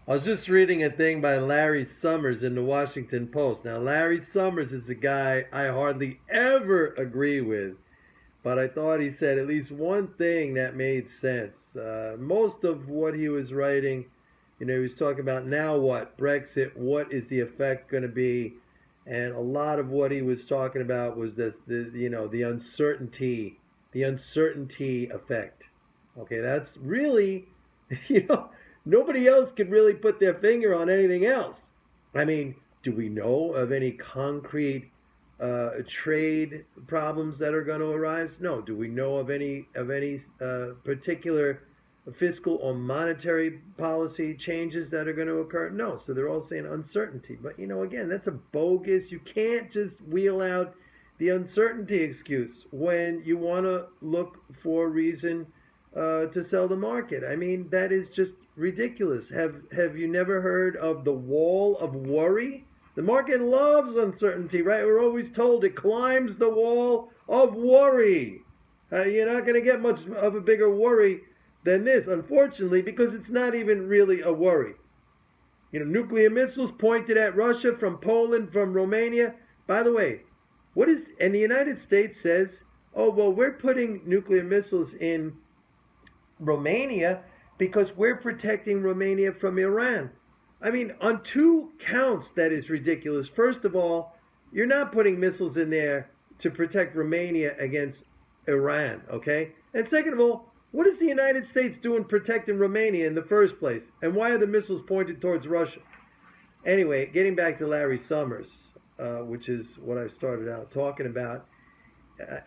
I was just reading a thing by Larry+Summers in the Washington Post. Now, Larry+Summers is a guy I hardly ever agree with, but I thought he said at least one thing that made sense. Most of what he was writing, he was talking about now what? Brexit, what is the effect going to be? And a lot of what he was talking about was this, the uncertainty effect. Okay, that's really, you know, nobody else could really put their finger on anything else. I mean, do we know of any concrete trade problems that are going to arise? No. Do we know of any particular fiscal or monetary policy changes that are going to occur? No. So they're all saying uncertainty. But again, that's a bogus. You can't just wheel out the uncertainty excuse when you want to look for a reason to sell the market. I mean, that is just ridiculous. Have you never heard of the wall of worry? The market loves uncertainty, right? We're always told it climbs the wall of worry. You're not going to get much of a bigger worry than this, unfortunately, because it's not even really a worry. Nuclear missiles pointed at Russia from Poland, from Romania. By the way, and the United States says, oh, well, we're putting nuclear missiles in Romania because we're protecting Romania from Iran. I mean, on two counts, that is ridiculous. First of all, you're not putting missiles in there to protect Romania against Iran, okay? And second of all, what is the United States doing protecting Romania in the first place? And why are the missiles pointed towards Russia? Anyway, getting back to Larry+Summers, which is what I started out talking about.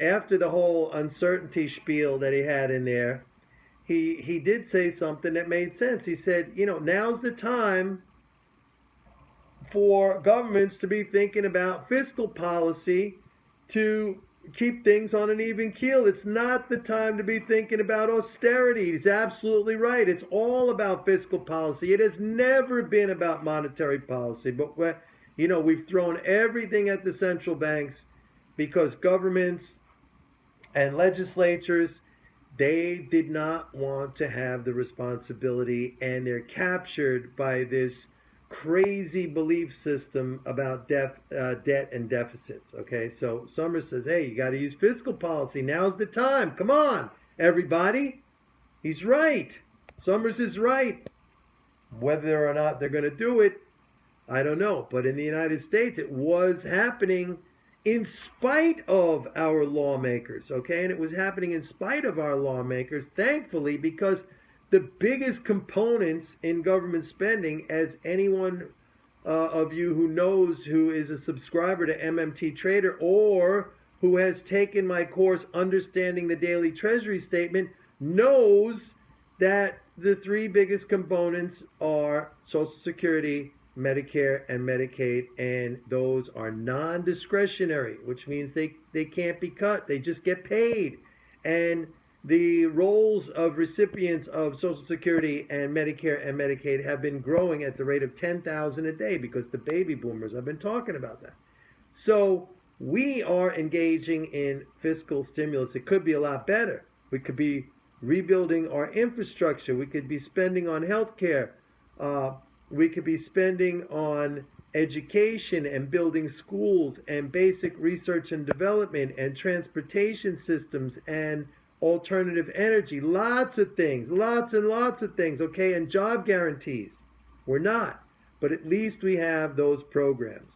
After the whole uncertainty spiel that he had in there, he did say something that made sense. He said, now's the time for governments to be thinking about fiscal policy to keep things on an even keel. It's not the time to be thinking about austerity. He's absolutely right. It's all about fiscal policy. It has never been about monetary policy. But we've thrown everything at the central banks because governments and legislatures, they did not want to have the responsibility, and they're captured by this crazy belief system about debt and deficits. Okay, so Summers says, hey, you got to use fiscal policy. Now's the time. Come on, everybody. He's right. Summers is right. Whether or not they're going to do it, I don't know. But in the United States, it was happening in spite of our lawmakers, okay? And it was happening in spite of our lawmakers, thankfully, because the biggest components in government spending, as anyone of you who knows, who is a subscriber to MMT Trader or who has taken my course Understanding the Daily Treasury Statement, knows that the three biggest components are Social Security, Medicare, and Medicaid, and those are non-discretionary, which means they can't be cut. They just get paid. And the rolls of recipients of Social Security and Medicare and Medicaid have been growing at the rate of 10,000 a day because the baby boomers have been talking about that. So we are engaging in fiscal stimulus. It could be a lot better. We could be rebuilding our infrastructure. We could be spending on healthcare. We could be spending on education and building schools and basic research and development and transportation systems and alternative energy. Lots of things, lots and lots of things, okay? And job guarantees. We're not. But at least we have those programs.